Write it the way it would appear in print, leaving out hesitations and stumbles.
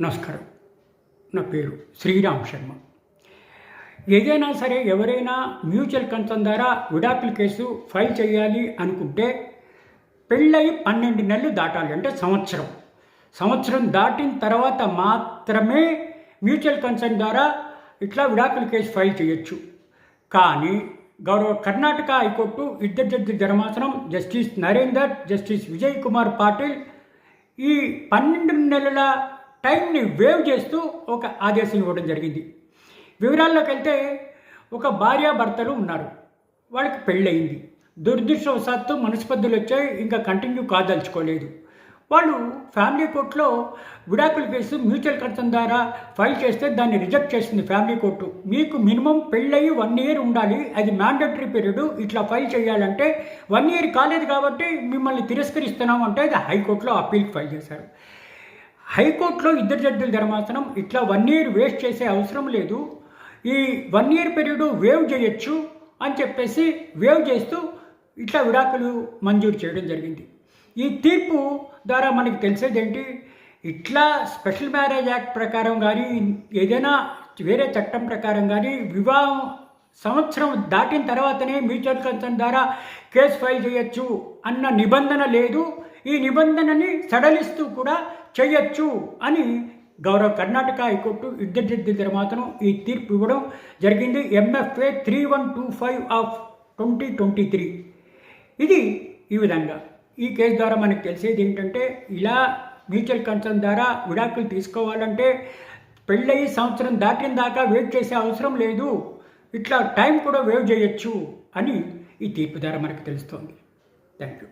నమస్కారం. నా పేరు శ్రీరామ్ శర్మ. ఏదైనా సరే ఎవరైనా మ్యూచువల్ కన్సర్న్ ద్వారా విడాకుల కేసు ఫైల్ చేయాలి అనుకుంటే పెళ్ళయి 12 నెలలు దాటాలి, అంటే సంవత్సరం దాటిన తర్వాత మాత్రమే మ్యూచువల్ కన్సర్న్ ద్వారా ఇట్లా విడాకుల కేసు ఫైల్ చేయొచ్చు. కానీ గౌరవ కర్ణాటక హైకోర్టు ఇద్దరు జడ్జి ధర్మాసనం జస్టిస్ నరేందర్, జస్టిస్ విజయ్ కుమార్ పాటిల్ ఈ 12 నెలల టైంని వేవ్ చేస్తూ ఒక ఆదేశం ఇవ్వడం జరిగింది. వివరాల్లోకి వెళ్తే, ఒక భార్యాభర్తలు ఉన్నారు, వాళ్ళకి పెళ్ళయింది. దురదృష్టవశాత్తు మనస్పర్ధలు వచ్చాయి, ఇంకా కంటిన్యూ కాదలుచుకోలేదు. వాళ్ళు ఫ్యామిలీ కోర్టులో విడాకుల కేసు మ్యూచువల్ కన్సర్న్ ద్వారా ఫైల్ చేస్తే దాన్ని రిజెక్ట్ చేసింది ఫ్యామిలీ కోర్టు. మీకు మినిమం పెళ్ళయి 1 ఇయర్ ఉండాలి, అది మ్యాండటరీ పీరియడ్, ఇట్లా ఫైల్ చేయాలంటే 1 ఇయర్ కాలేదు కాబట్టి మిమ్మల్ని తిరస్కరిస్తున్నాం అంటే అది హైకోర్టులో అప్పీల్కి ఫైల్ చేశారు. హైకోర్టులో ఇద్దరు జడ్జిల ధర్మాసనం ఇట్లా 1 ఇయర్ వేస్ట్ చేసే అవసరం లేదు, ఈ 1 ఇయర్ పీరియడ్ వేవ్ చేయొచ్చు అని చెప్పేసి వేవ్ చేస్తూ ఇట్లా విడాకులు మంజూరు చేయడం జరిగింది. ఈ తీర్పు ద్వారా మనకి తెలిసేది ఏంటి, ఇట్లా స్పెషల్ మ్యారేజ్ యాక్ట్ ప్రకారం కానీ ఏదైనా వేరే చట్టం ప్రకారం కానీ వివాహం సంవత్సరం దాటిన తర్వాతనే మ్యూచువల్ కన్సర్న్ ద్వారా కేసు ఫైల్ చేయొచ్చు అన్న నిబంధన లేదు. ఈ నిబంధనని సడలిస్తూ కూడా చేయొచ్చు అని గౌరవ కర్ణాటక హైకోర్టు ఇద్దరు జడ్జిల ధర్మాసనం ఈ తీర్పు ఇవ్వడం జరిగింది. MFA 3125 of 2023. ఇది ఈ విధంగా ఈ కేసు ద్వారా మనకు తెలిసేది ఏంటంటే, ఇలా మ్యూచువల్ కన్సర్న్ ద్వారా విడాకులు తీసుకోవాలంటే పెళ్ళయి సంవత్సరం దాటిన దాకా వెయిట్ చేసే అవసరం లేదు, ఇట్లా టైం కూడా వేవ్ చేయొచ్చు అని ఈ తీర్పు ద్వారా మనకు తెలుస్తోంది. Thank you.